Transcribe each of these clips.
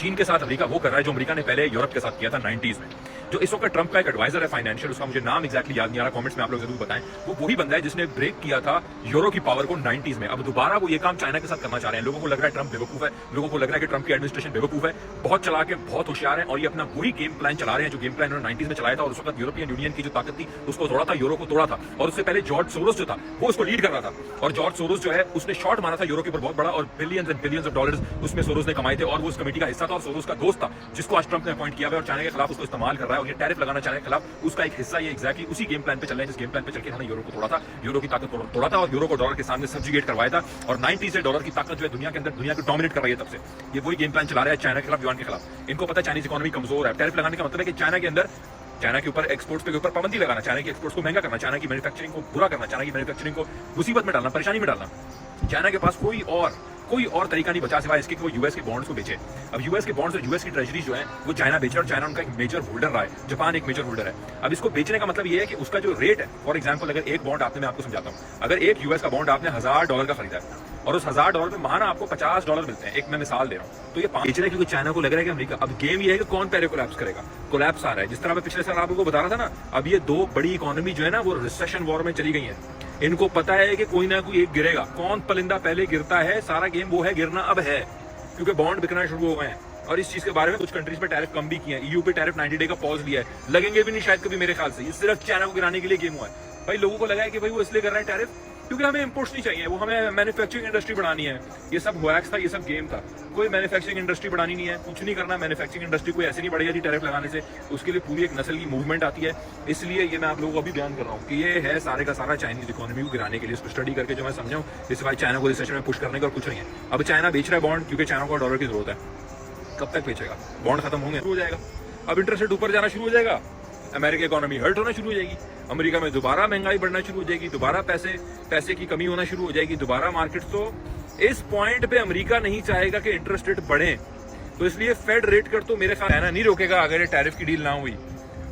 चीन के साथ अमेरिका वो कर रहा है जो अमेरिका ने पहले यूरोप के साथ किया था 90s में। जो इस वक्त ट्रंप का एक एडवाइजर है फाइनेंशियल, उसका मुझे नाम एक्जैक्टली याद नहीं आ रहा, कमेंट्स में आप लोग जरूर बताएं। वो वही बंदा है जिसने ब्रेक किया था यूरो की पावर को 90s में। अब दोबारा वो ये काम चाइना के साथ करना चाह रहे हैं। लोगों को लग रहा है ट्रंप बेवकूफ है, लोगों को लग रहा है कि ट्रंप की एडमिनिस्ट्रेशन बेवकूफ है, बहुत चला के बहुत होशियार है, और ये अपना वही गेम प्लान चला रहे हैं जो गेम प्लान उन्होंने 90s में चलाया था। और उस वक्त यूरोपियन यूनियन की जो ताकत थी उसको तोड़ा था, यूरो को तोड़ा था। और उससे पहले जॉर्ज सोरोस जो था वो उसको लीड कर रहा था, और जॉर्ज सोरोस जो है उसने शॉट मारा था यूरो के ऊपर बहुत बड़ा, और billions and billions of dollars उसमें सोरोस ने कमाए थे, और वो उस कमेटी का हिस्सा था और सोरोस का दोस्त था, जिसको आज ट्रंप ने अपॉइंट किया है और चाइना के खिलाफ उसको इस्तेमाल कर रहा है। और ये टैरिफ लगाना चाइना के खिलाफ उसका एक हिस्सा, ये एक्जैक्टली उसी गेम प्लान पे चल रहे हैं जिस गेम प्लान पे चल के इन्होंने यूरो को तोड़ा था, यूरो की ताकत तोड़ा था और यूरो को डॉलर के सामने सब्जुगेट करवाया था। और 90 से डॉलर की ताकत जो है दुनिया के अंदर, दुनिया को डोमिनेट कर रही है तब से। ये वही गेम प्लान चला रहा है चाइना के खिलाफ, युआन के खिलाफ। इनको पता है चाइनीज इकोनॉमी कमजोर है। टैरिफ लगाने का मतलब है कि चाइना के अंदर, चाइना के ऊपर एक्सपोर्ट्स के ऊपर पाबंदी लगाना, चाइना की एक्सपोर्ट्स को महंगा करना, चाइना की मैन्युफैक्चरिंग को बुरा करना, चाइना की मैन्युफैक्चरिंग को मुसीबत में डालना, परेशानी में डालना। चाइना के पास कोई और तरीका नहीं बचा सिवाय इसके कि वो यूएस के बॉन्ड्स को बेचे। अब यूएस के बॉन्ड्स और यूएस की ट्रेजरी जो है वो चाइना बेचे, और चाइना उनका एक मेजर होल्डर रहा है, जापान एक मेजर होल्डर है। अब इसको बेचने का मतलब ये है कि उसका जो रेट है, फॉर एग्जांपल अगर एक बॉन्ड आपने, मैं आपको समझाता हूं, अगर एक यूएस का बॉन्ड आपने $1000 का खरीदा है और उस $1000 में महाना आपको $50 मिलते हैं, एक मैं मिसाल दे रहा हूं, तो ये बेच रहे हैं क्योंकि चाइना को लग रहा है कि अमेरिका, अब गेम ये है कि कौन पहले कोलैप्स करेगा। कोलैप्स आ रहा है, जिस तरह मैं पिछले साल आपको बता रहा था ना, अब ये दो बड़ी इकोनॉमी जो है ना वो रिसेशन वॉर में चली गई है। इनको पता है कि कोई ना कोई एक गिरेगा, कौन परिंदा पहले गिरता है, सारा गेम वो है, गिरना अब है, क्योंकि बॉन्ड बिकना शुरू हो गए हैं। और इस चीज के बारे में कुछ कंट्रीज पे टैरिफ कम भी किए हैं, ईयू पे टैरिफ 90 डे का पॉज लिया है, लगेंगे भी नहीं शायद कभी मेरे ख्याल से। ये सिर्फ चाइना को गिराने के लिए गेम हुआ है। भाई लोगों को लगा है कि भाई वो इसलिए कर रहे हैं टैरिफ क्योंकि हमें इंपोर्ट्स नहीं चाहिए, वो हमें मैन्युफैक्चरिंग इंडस्ट्री बढ़ानी है। ये सब वैक्स था, ये सब गेम था, कोई मैन्युफैक्चरिंग इंडस्ट्री बढ़ानी नहीं है, कुछ नहीं करना। मैन्युफैक्चरिंग इंडस्ट्री कोई ऐसे नहीं बढ़ेगी टैरिफ लगाने से, उसके लिए पूरी एक नस्ल की मूवमेंट आती है। इसलिए ये मैं आप लोगों को अभी बयान कर रहा हूँ कि ये है सारे का सारा चाइनीज इकोनॉमी को गिराने के लिए। इसको स्टडी करके जो मैं समझाऊँ, इस बार चाइना को रिसेशन में पुश करने का और कुछ नहीं है। अब चाइना बेच रहा है बॉन्ड क्योंकि चाइना को डॉलर की जरूरत है। कब तक बेचेगा? बॉन्ड खत्म होंगे, शुरू हो जाएगा, अब इंटरेस्ट रेट ऊपर जाना शुरू हो जाएगा, अमेरिका इकोनॉमी हर्ट होना शुरू हो जाएगी, अमेरिका में दोबारा महंगाई बढ़ना शुरू हो जाएगी, दोबारा पैसे की कमी होना शुरू हो जाएगी, दोबारा मार्केट। तो इस पॉइंट पे अमेरिका नहीं चाहेगा कि इंटरेस्ट रेट बढ़े, तो इसलिए फेड रेट कर, तो मेरे ख्याल चाइना नहीं रोकेगा। अगर ये टैरिफ की डील ना हुई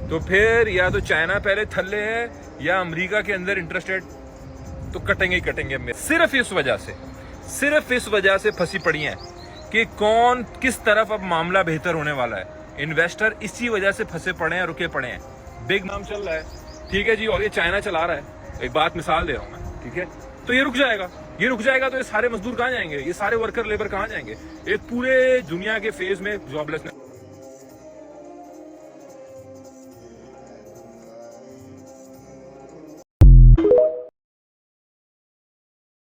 तो फिर या तो चाइना पहले थल्ले है या अमेरिका के अंदर इंटरेस्ट रेट तो कटेंगे ही कटेंगे। सिर्फ इस वजह से फंसी पड़ी है कि कौन किस तरफ अब मामला बेहतर होने वाला है। इन्वेस्टर इसी वजह से फंसे पड़े हैं, रुके पड़े हैं। बिग नाम चल रहा है, ठीक है जी, और ये चाइना चला रहा है। एक बात मिसाल दे रहा हूं मैं, ठीक है, तो ये रुक जाएगा तो ये सारे मजदूर कहां जाएंगे, ये सारे वर्कर लेबर कहां जाएंगे? एक पूरे दुनिया के फेज में जॉबलेसनेस